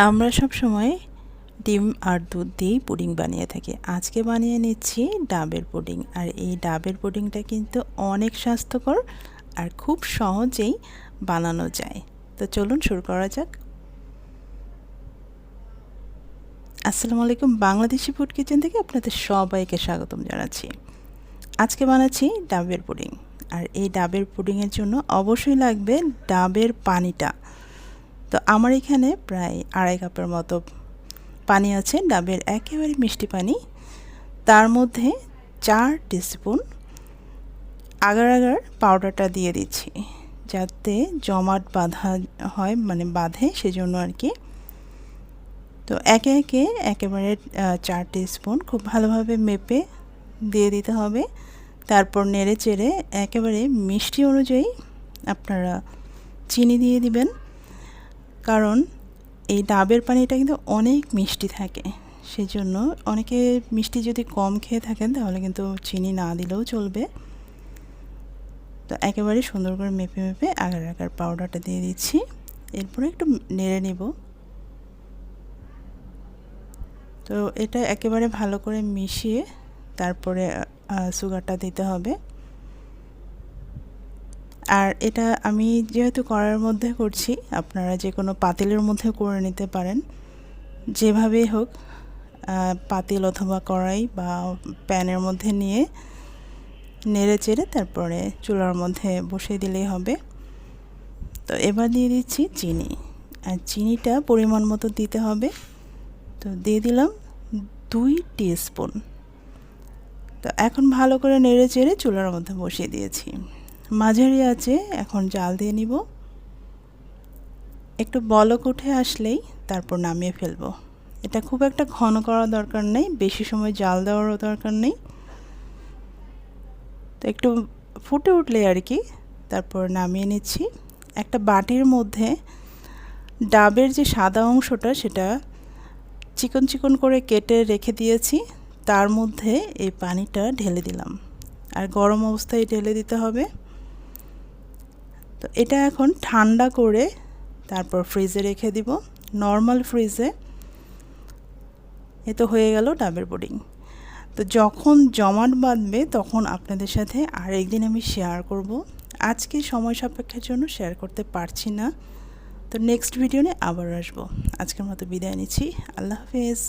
আমরা সব সময় ডিম আর দুধ দিয়েই পুডিং বানিয়ে থাকি। আজকে বানিয়ে নিচ্ছি ডাবের পুডিং। আর এই ডাবের পুডিংটা কিন্তু অনেক স্বাস্থ্যকর আর খুব সহজেই বানানো যায়। তো চলুন শুরু করা যাক। আসসালামু আলাইকুম, বাংলাদেশি ফুড কিচেন থেকে আপনাদের সবাইকে স্বাগতম জানাচ্ছি। আজকে বানাচ্ছি ডাবের পুডিং। আর এই ডাবের পুডিংয়ের জন্য অবশ্যই লাগবে ডাবের পানিটা। তো আমার এখানে প্রায় 2.5 কাপের মতো পানি আছে, ডাবের একেবারে মিষ্টি পানি। তার মধ্যে 4 টিস্পুন আগার আগার পাউডারটা দিয়ে দিচ্ছি, যাতে জমাট বাঁধা হয়, মানে বাঁধে, সেজন্য আর কি। তো একে একে একেবারে 4 টিস্পুন খুব ভালোভাবে মেপে দিয়ে দিতে হবে। তারপর নেড়ে চেড়ে একেবারে মিষ্টি অনুযায়ী আপনারা চিনি দিয়ে দিবেন, কারণ এই ডাবের পানিটা কিন্তু অনেক মিষ্টি থাকে। সেজন্য অনেকে মিষ্টি যদি কম খেয়ে থাকেন তাহলে কিন্তু চিনি না দিলেও চলবে। তো একেবারে সুন্দর করে মেপে মেপে আগার আগার পাউডারটা দিয়ে দিচ্ছি। এরপরে একটু নেড়ে নেব। তো এটা একেবারে ভালো করে মিশিয়ে তারপরে সুগারটা দিতে হবে। আর এটা আমি যেহেতু কড়াইয়ের মধ্যে করছি, আপনারা যে কোনো পাতিলের মধ্যে করে নিতে পারেন। যেভাবেই হোক, পাতিল অথবা কড়াই বা প্যানের মধ্যে নিয়ে নেড়ে চেড়ে তারপরে চুলার মধ্যে বসিয়ে দিলেই হবে। তো এবার দিয়ে দিচ্ছি চিনি, আর চিনিটা পরিমাণ মতো দিতে হবে। তো দিয়ে দিলাম 2 টিস্পুন। তো এখন ভালো করে নেড়ে চেড়ে চুলার মধ্যে বসিয়ে দিয়েছি। মাঝারি আঁচে এখন জাল দিয়ে নিব। একটু বলক উঠে আসলেই তারপর নামিয়ে ফেলবো। এটা খুব একটা ঘন করার দরকার নেই, বেশি সময় জাল দেওয়ারও দরকার নেই। তো একটু ফুটে উঠলে আর কি তারপর নামিয়ে নিচ্ছি। একটা বাটির মধ্যে ডাবের যে সাদা অংশটা সেটা চিকন চিকন করে কেটে রেখে দিয়েছি, তার মধ্যে এই পানিটা ঢেলে দিলাম। আর গরম অবস্থায় ঢেলে দিতে হবে। তো এটা এখন ঠান্ডা করে তারপর ফ্রিজে রেখে দিব, নর্মাল ফ্রিজে। এ তো হয়ে গেল ডাবের পুডিং। তো যখন জমাট বাঁধবে তখন আপনাদের সাথে আরেকদিন আমি শেয়ার করব। আজকে সময় সাপেক্ষের জন্য শেয়ার করতে পারছি না। তো নেক্সট ভিডিও নিয়ে আবার আসবো। আজকের মতো বিদায় নিচ্ছি। আল্লাহ হাফেজ।